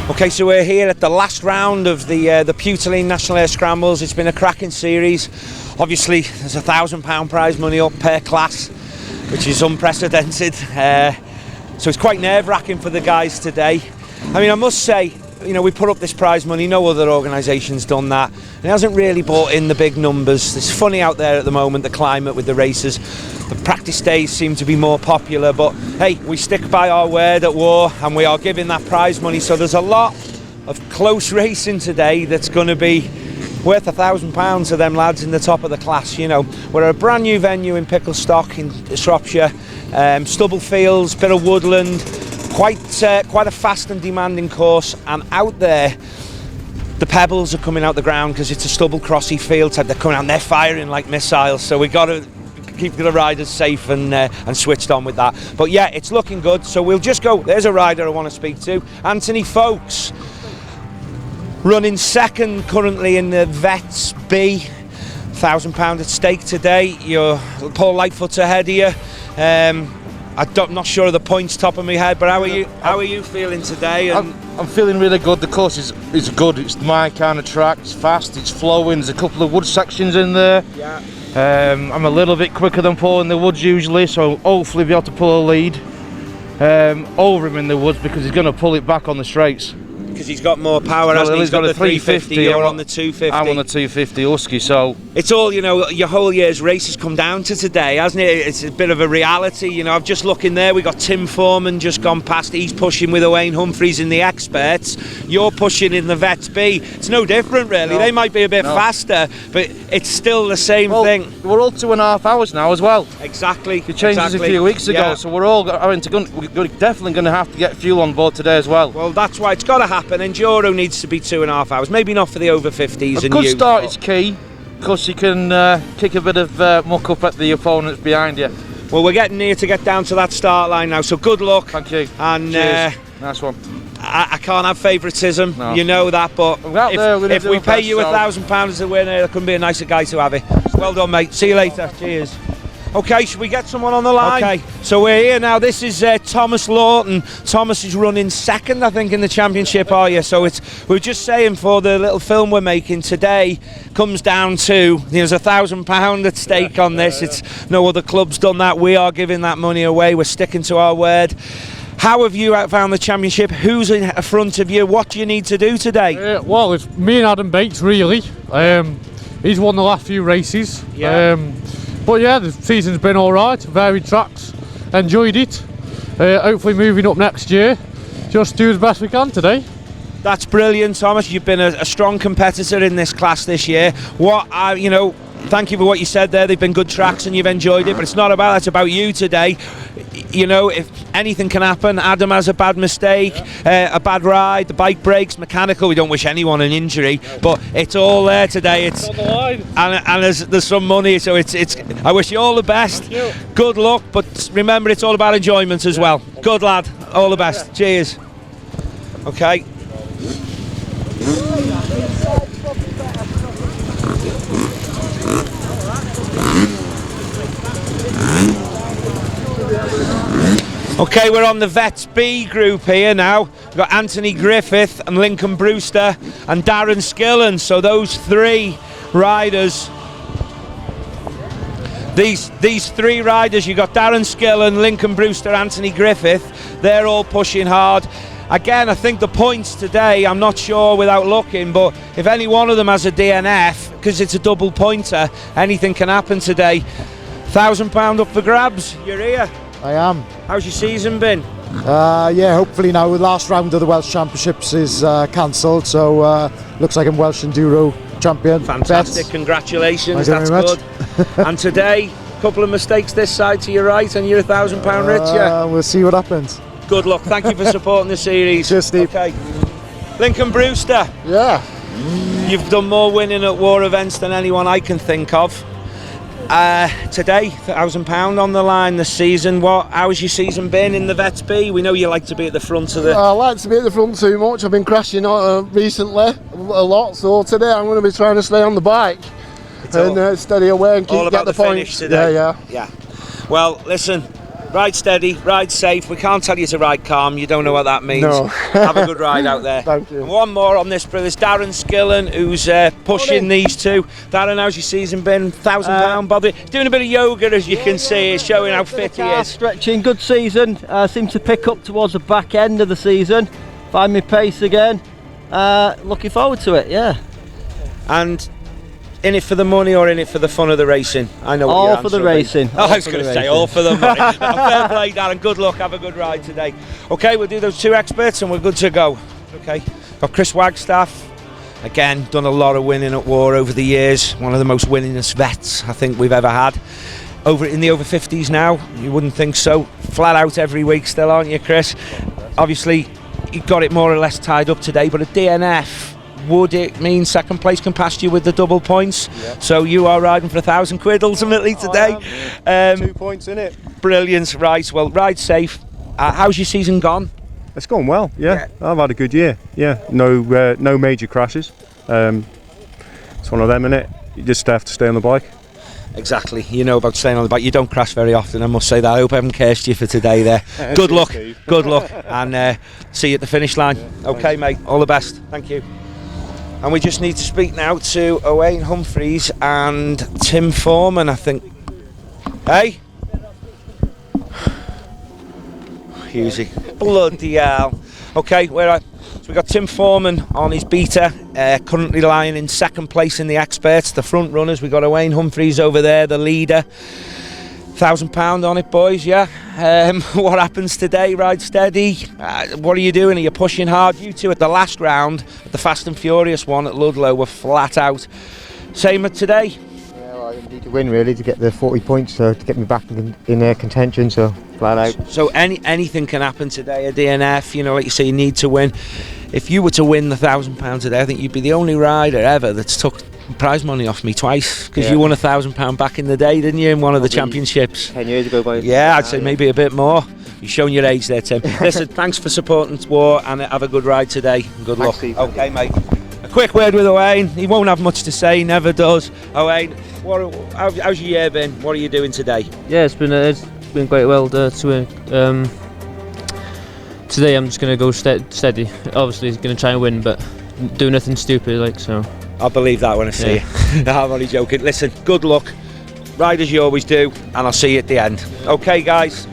Okay, so we're here at the last round of the Putoline National Hare Scrambles. It's been a cracking series. Obviously, there's £1,000 prize money up per class, which is unprecedented. So it's quite nerve-wracking for the guys today. I mean, I must say, you know, we put up this prize money, no other organisation's done that. And it hasn't really brought in the big numbers. It's funny out there at the moment, the climate with the races. The practice days seem to be more popular, but hey, we stick by our word at WOR and we are giving that prize money. So there's a lot of close racing today that's going to be worth £1,000 to them lads in the top of the class. You know, we're at a brand new venue in Picklestock in Shropshire, stubble fields, bit of woodland, quite a fast and demanding course, and out there the pebbles are coming out the ground because it's a stubble crossy field type. They're coming out and they're firing like missiles, so we got to keep the riders safe and switched on with that. But yeah, it's looking good, so we'll just go. There's a rider I want to speak to, Anthony Folkes, running second currently in the Vets B. £1,000 at stake today. You're Paul Lightfoot's ahead of you. I'm not sure of the points top of my head, but how are you feeling today? And I'm feeling really good. The course is good. It's my kind of track. It's fast. It's flowing. There's a couple of wood sections in there. Yeah. I'm a little bit quicker than Paul in the woods usually, so hopefully be able to pull a lead over him in the woods, because he's going to pull it back on the straights. Because he's got more power, hasn't he? He's got the 350, you're on the 250. I'm on the 250 Husky, so... It's all, you know, your whole year's race has come down to today, hasn't it? It's a bit of a reality, you know. I've just looked in there, we got Tim Foreman just gone past, he's pushing with Owain Humphreys in the experts. You're pushing in the Vets B. It's no different, really. No, they might be a bit faster, but it's still the same thing. We're all 2.5 hours now as well. Exactly. It changed us a few weeks ago, so we're definitely going to have to get fuel on board today as well. Well, that's why it's got to happen. Enduro needs to be 2.5 hours, maybe not for the over 50s. A good start is key, because you can kick a bit of muck up at the opponents behind you. Well, we're getting near to get down to that start line now, so good luck. Thank you. And nice one. I can't have favouritism, no. You know that, but if we pay you £1,000 as a winner, there couldn't be a nicer guy to have it. Well done, mate. See you later. Cheers. Okay, should we get someone on the line? Okay, so we're here now. This is Thomas Lawton. Thomas is running second, I think, in the championship, are you? So we're just saying, for the little film we're making today, comes down to, there's £1,000 at stake on this. It's no other club's done that. We are giving that money away. We're sticking to our word. How have you found the championship? Who's in front of you? What do you need to do today? Well, it's me and Adam Bates, really. He's won the last few races. Yeah. But yeah, the season's been alright, varied tracks, enjoyed it. Hopefully moving up next year, just do as best we can today. That's brilliant, Thomas. You've been a strong competitor in this class this year. Thank you for what you said there. They've been good tracks and you've enjoyed it, but it's not about that, it's about you today. You know, if anything can happen, Adam has a bad mistake, a bad ride, the bike breaks, mechanical. We don't wish anyone an injury, but it's all there today. It's on the line. And there's some money, so it's. I wish you all the best. Thank you. Good luck, but remember, it's all about enjoyment as well. Good lad, all the best. Cheers. Okay. Okay, we're on the Vets B group here now. We've got Anthony Griffith and Lincoln Brewster and Darren Skillen. So those three riders, these three riders, you've got Darren Skillen, Lincoln Brewster, Anthony Griffith, they're all pushing hard. Again, I think the points today, I'm not sure without looking, but if any one of them has a DNF, because it's a double pointer, anything can happen today. £1,000 up for grabs. You're here. I am. How's your season been? Yeah, hopefully now the last round of the Welsh Championships is cancelled, so looks like I'm Welsh Enduro champion. Fantastic, Vets. Congratulations, Thank that's you very good. And today, a couple of mistakes this side to your right and you're £1,000 richer. We'll see what happens. Good luck, thank you for supporting the series. Cheers, Steve. Okay. Lincoln Brewster. Yeah. You've done more winning at WOR events than anyone I can think of. Today, £1,000 on the line this season. How's your season been in the Vets B? We know you like to be at the front of the... I like to be at the front too much. I've been crashing recently a lot, so today I'm going to be trying to stay on the bike and steady away and get the points. Today. Yeah. Well, listen, Ride steady, ride safe. We can't tell you to ride calm. You don't know what that means. No. Have a good ride out there. Thank you. And one more on this, there's Darren Skillen, who's pushing these two. Darren, how's your season been? £1,000 bother. Doing a bit of yoga, as you can see, is showing how fit he is. Stretching, good season. Seemed to pick up towards the back end of the season. Find my pace again. Looking forward to it, yeah. And in it for the money or in it for the fun of the racing? I know what All your for the answer will be. racing. I was going to say all for the money. Fair play, Darren. Good luck. Have a good ride today. Okay, we'll do those two experts and we're good to go. Okay, got Kris Wagstaff. Again, done a lot of winning at WOR over the years. One of the most winningest vets I think we've ever had. Over in the over 50s now, you wouldn't think so. Flat out every week still, aren't you, Kris? Obviously, you got it more or less tied up today, but a DNF, would it mean second place can pass you with the double points? Yep. So you are riding for £1,000 ultimately today. 2 points in it. Brilliant, right, well, ride safe. How's your season gone? It's gone well, yeah. I've had a good year, yeah. No major crashes. It's one of them, innit? You just have to stay on the bike. Exactly, you know about staying on the bike. You don't crash very often, I must say that. I hope I haven't cursed you for today there. Good luck, good luck, and see you at the finish line. Yeah, okay, mate, all the best. Thank you. And we just need to speak now to Owain Humphreys and Tim Foreman, I think. Hey? Husey. Bloody hell. Okay, so we got Tim Foreman on his beater, currently lying in second place in the experts, the front runners. We got Owain Humphreys over there, the leader. £1,000 on it, boys, yeah. What happens today? Ride steady. What are you doing? Are you pushing hard? You two at the last round, at the Fast and Furious one at Ludlow, were flat out. Same at today? Yeah, well, I need to win really to get the 40 points to get me back in contention, so flat out. So anything can happen today, a DNF, you know, like you say, you need to win. If you were to win the £1,000 today, I think you'd be the only rider ever that's took prize money off me twice, because you won £1,000 back in the day, didn't you, in one of the championships? 10 years ago, by yeah, I'd say maybe a bit more. You're showing your age there, Tim. Listen, thanks for supporting WOR and have a good ride today. Good luck. Steve. Okay, mate. A quick word with Owain. He won't have much to say, never does. Owain, how's your year been? What are you doing today? Yeah, it's been quite well to win. Today I'm just going to go steady. Obviously, going to try and win, but do nothing stupid, like so. I'll believe that when I see you. No, I'm only joking. Listen, good luck. Ride as you always do, and I'll see you at the end. Okay, guys.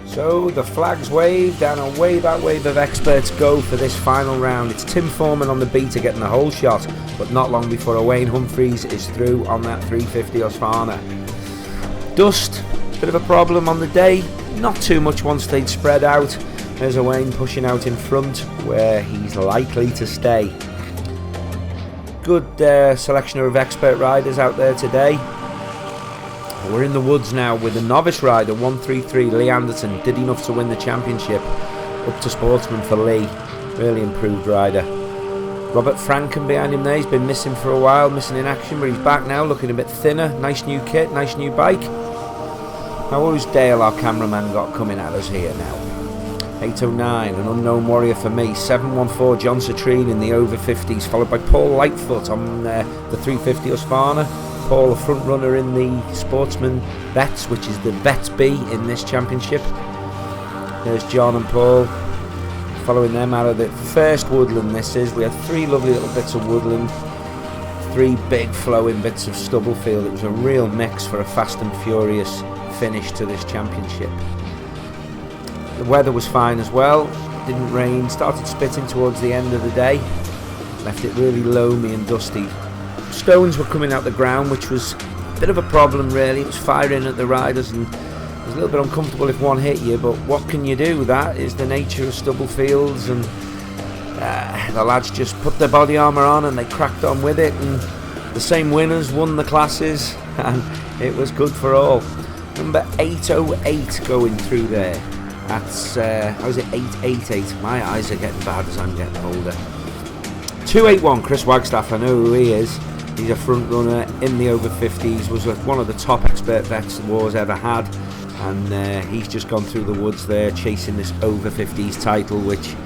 So the flag's waved, and a wave of experts go for this final round. It's Tim Foreman on the beater getting the whole shot, but not long before Owain Humphreys is through on that 350 Husqvarna. Dust, bit of a problem on the day. Not too much once they'd spread out. There's Owain pushing out in front, where he's likely to stay. Good selection of expert riders out there today. We're in the woods now with the novice rider 133 Lee Anderson. Did enough to win the championship. Up to sportsman for Lee. Really improved rider. Robert Franken behind him there. He's been missing for a while, missing in action, but he's back now, looking a bit thinner. Nice new kit, nice new bike. Now who's Dale, our cameraman, got coming at us here now? 809, an unknown warrior for me. 714 John Citrine in the over 50s, followed by Paul Lightfoot on the 350 Husqvarna. Paul, a front runner in the Sportsman Vets, which is the Vets B in this championship. There's John and Paul following them out of the first woodland. This is, we had 3 lovely little bits of woodland, 3 big flowing bits of stubble field. It was a real mix for a fast and furious finish to this championship. The weather was fine as well, didn't rain, started spitting towards the end of the day, left it really loamy and dusty. Stones were coming out the ground, which was a bit of a problem really. It was firing at the riders and it was a little bit uncomfortable if one hit you, but what can you do? That is the nature of stubble fields, and the lads just put their body armour on and they cracked on with it, and the same winners won the classes and it was good for all. Number 808 going through there. That's, how's it, 888? My eyes are getting bad as I'm getting older. 281, Kris Wagstaff, I know who he is. He's a front runner in the over 50s, was one of the top expert vets the WOR's ever had, and he's just gone through the woods there chasing this over 50s title, which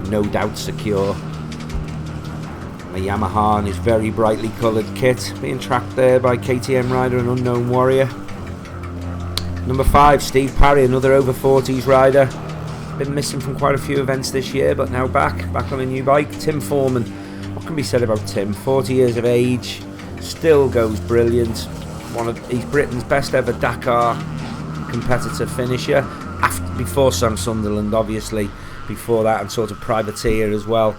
no doubt secure. A Yamaha in his very brightly coloured kit, being tracked there by KTM rider and unknown warrior. Number 5, Steve Parry, another over 40s rider. Been missing from quite a few events this year, but now back on a new bike. Tim Foreman. What can be said about Tim? 40 years of age, still goes brilliant. He's Britain's best ever Dakar competitor finisher. Before Sam Sunderland, obviously, before that, and sort of privateer as well.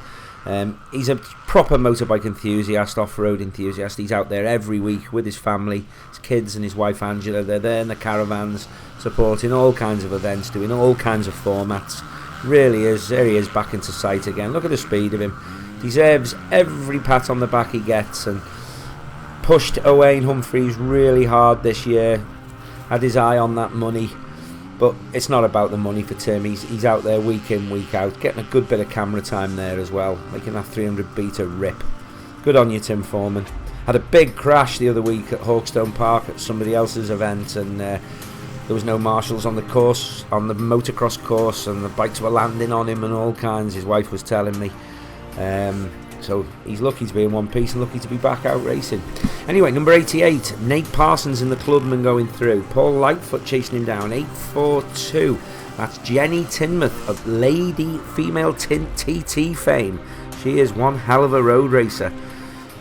He's a proper motorbike enthusiast, off-road enthusiast. He's out there every week with his family, his kids and his wife Angela. They're there in the caravans, supporting all kinds of events, doing all kinds of formats. Really is, there he is, back into sight again. Look at the speed of him. Deserves every pat on the back he gets, and pushed Owain Humphreys really hard this year. Had his eye on that money. But it's not about the money for Tim. He's out there week in, week out, getting a good bit of camera time there as well, making that 300 beater rip. Good on you, Tim Foreman. Had a big crash the other week at Hawkstone Park at somebody else's event, and there was no marshals on the course, on the motocross course, and the bikes were landing on him and all kinds, his wife was telling me. So he's lucky to be in one piece and lucky to be back out racing. Anyway, number 88, Nate Parsons in the Clubman going through. Paul Lightfoot chasing him down, 8.42. That's Jenny Tinmouth of Lady Female TT fame. She is one hell of a road racer.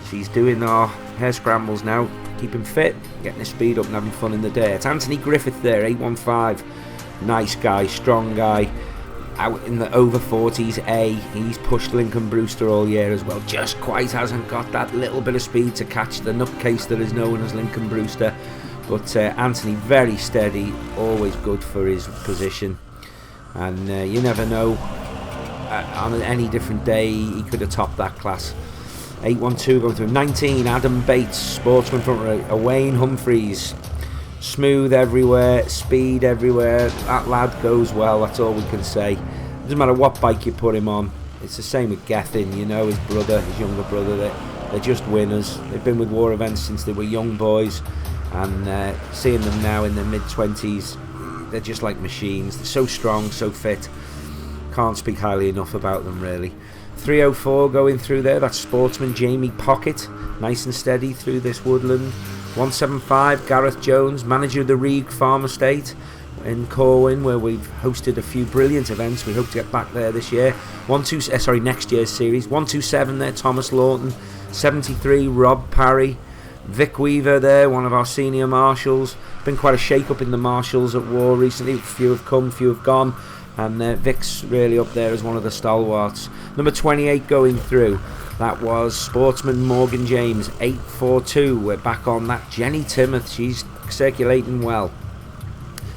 She's doing our Hare Scrambles now, keeping fit, getting his speed up and having fun in the day. It's Anthony Griffith there, 8.15. Nice guy, strong guy. Out in the over 40s A, he's pushed Lincoln Brewster all year as well. Just quite hasn't got that little bit of speed to catch the nutcase that is known as Lincoln Brewster. But Anthony, very steady, always good for his position. And you never know, on any different day he could have topped that class. 8.12 going through. 19, Adam Bates, sportsman from Owain Humphreys. Smooth everywhere, speed everywhere. That lad goes well, that's all we can say. Doesn't matter what bike you put him on. It's the same with Gethin, you know, his brother, his younger brother. They're just winners. They've been with WOR events since they were young boys, and seeing them now in their mid-20s, they're just like machines. They're so strong, so fit. Can't speak highly enough about them, really. 3.04 going through there. That's sportsman Jamie Pocket, nice and steady through this woodland. 1.75, Gareth Jones, manager of the Reeg Farm Estate in Corwin, where we've hosted a few brilliant events. We hope to get back there this year. Next year's series. 1.27 there, Thomas Lawton. 73, Rob Parry. Vic Weaver there, one of our senior marshals. Been quite a shake-up in the marshals at WOR recently. Few have come, few have gone. And Vic's really up there as one of the stalwarts. Number 28 going through. That was sportsman Morgan James, 8.42. We're back on that. Jenny Tinmouth, she's circulating well.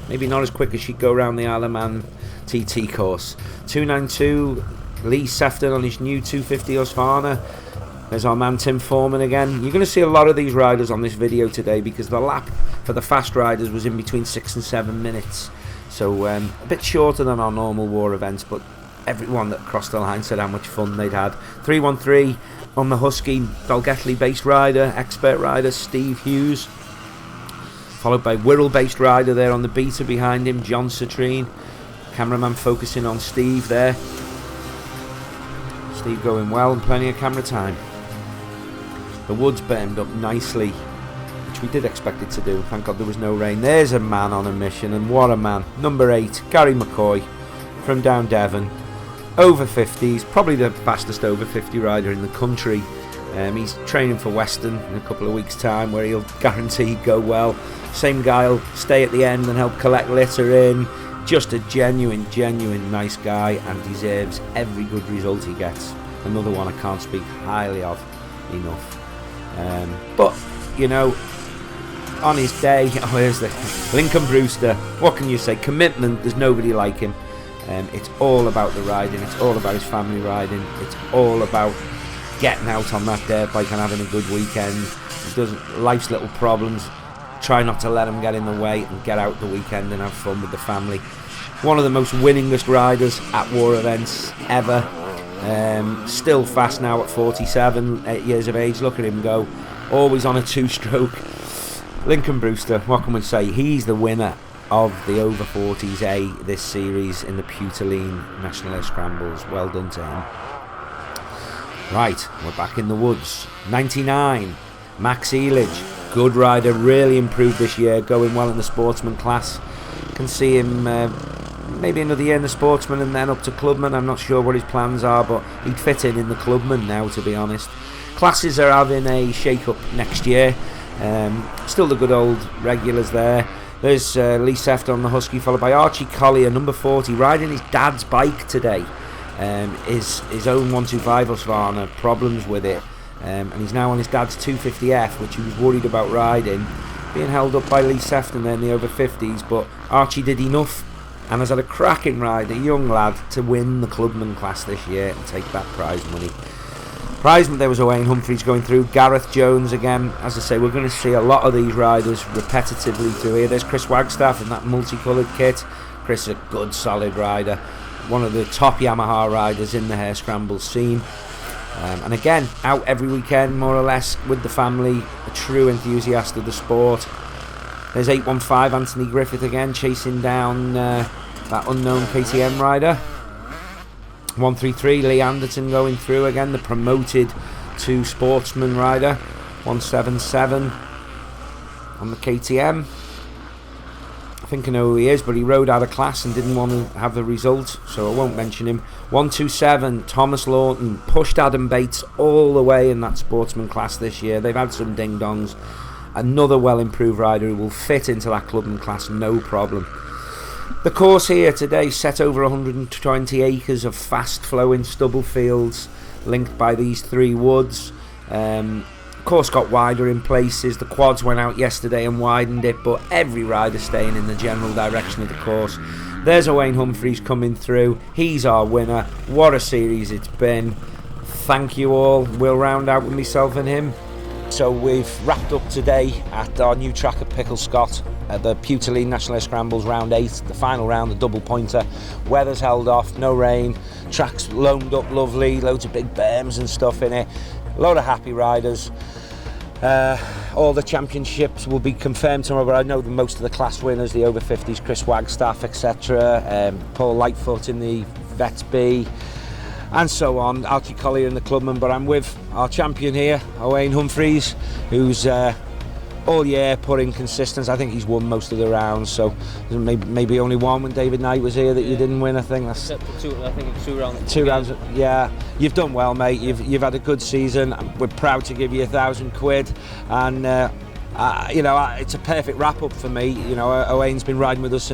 Maybe not as quick as she'd go around the Isle of Man TT course. 2.92, Lee Sefton on his new 250 Husqvarna. There's our man Tim Foreman again. You're going to see a lot of these riders on this video today because the lap for the fast riders was in between 6 and 7 minutes. So a bit shorter than our normal WOR events, but everyone that crossed the line said how much fun they'd had. 3.13 on the Husky, Dalgethley based rider, expert rider Steve Hughes, followed by Wirral based rider there on the beta behind him, John Citrine. Cameraman focusing on Steve there. Steve going well and plenty of camera time. The woods burned up nicely, which we did expect it to do. Thank God there was no rain. There's a man on a mission, and what a man. Number 8, Carrie Mccoy from down Devon. Over 50s, probably the fastest over 50 rider in the country. He's training for Western in a couple of weeks' time, where he'll guarantee go well. Same guy will stay at the end and help collect litter in. Just a genuine nice guy, and deserves every good result he gets. Another one I can't speak highly of enough. But, you know, on his day, where's the Lincoln Brewster? What can you say? Commitment, there's nobody like him. It's all about the riding, it's all about his family riding, it's all about getting out on that dirt bike and having a good weekend. He doesn't, life's little problems, try not to let them get in the way and get out the weekend and have fun with the family. One of the most winningest riders at WOR events ever. Still fast now at 47 years of age. Look at him go, always on a 2-stroke. Lincoln Brewster, what can we say? He's the winner of the over 40s A this series in the Putoline National Hare Scrambles. Well done to him. Right, we're back in the woods. 99, Max Elidge, good rider, really improved this year, going well in the sportsman class. can see him maybe another year in the Sportsman and then up to Clubman. I'm not sure what his plans are, but he'd fit in the Clubman now, to be honest. Classes are having a shake-up next year. Still the good old regulars there. There's Lee Seft on the Husky, followed by Archie Collier, number 40, riding his dad's bike today. His own 125 Husqvarna, problems with it. And he's now on his dad's 250F, which he was worried about riding. Being held up by Lee Sefton there in the over 50s, but Archie did enough and has had a cracking ride, a young lad, to win the Clubman class this year and take that prize money. There was Owain Humphreys going through, Gareth Jones again. As I say, we're going to see a lot of these riders repetitively through here. There's Kris Wagstaff in that multicoloured kit. Kris, a good solid rider, one of the top Yamaha riders in the Hare Scrambles scene. And again, out every weekend more or less with the family, a true enthusiast of the sport. There's 815 Anthony Griffith again, chasing down that unknown KTM rider. 133 Lee Anderton going through again, the promoted to Sportsman rider. 177 on the KTM. I think I know who he is, but he rode out of class and didn't want to have the result, so I won't mention him. 127 Thomas Lawton pushed Adam Bates all the way in that Sportsman class this year. They've had some ding dongs. Another well improved rider who will fit into that Clubman class, no problem. The course here today set over 120 acres of fast flowing stubble fields linked by these three woods. Course got wider in places. The quads went out yesterday and widened it, but every rider staying in the general direction of the course. There's Owain Humphreys coming through. He's our winner. What a series it's been. Thank you all. We'll round out with myself and him. So we've wrapped up today at our new track at Picklescott at the Putoline National Hare Scrambles round 8, the final round, the double pointer. Weather's held off, no rain, track's loamed up lovely, loads of big berms and stuff in it, a lot of happy riders. All the championships will be confirmed tomorrow, but I know that most of the class winners, the over 50s, Kris Wagstaff, etc., Paul Lightfoot in the Vets B, and so on, Archie Collier in the Clubman. But I'm with our champion here, Owain Humphreys, who's all year put in consistency. I think he's won most of the rounds, so maybe only one when David Knight was here that you didn't win. I think that's I think it's 2 rounds. 2 rounds. Yeah, you've done well, mate. You've had a good season. We're proud to give you £1,000, and you know, it's a perfect wrap up for me. You know, Owain's been riding with us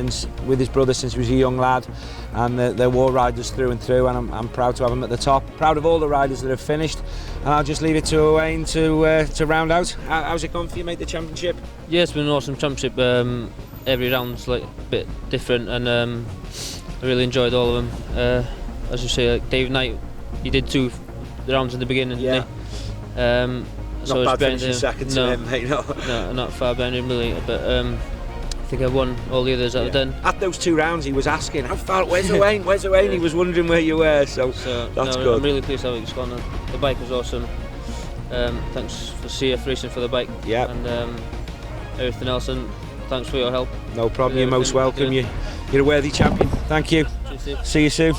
with his brother since he was a young lad, and they're war riders through and through, and I'm proud to have him at the top. Proud of all the riders that have finished, and I'll just leave it to Owain to round out. How's it gone for you, mate, the championship? Yeah, it's been an awesome championship. Every round's like a bit different, and I really enjoyed all of them. As you say, like David Knight, he did 2 rounds in the beginning, didn't he? So not bad finishing second to him, mate. No, not far behind him really, but I think I won all the others that I've done. At those 2 rounds he was asking, how far, where's Owain, where's Owain? He was wondering where you were, so that's good. I'm really pleased how it's gone. The bike was awesome. Thanks for CF Racing for the bike, and everything else, and thanks for your help. No problem, you're most welcome. You're a worthy champion. Thank you. See you soon.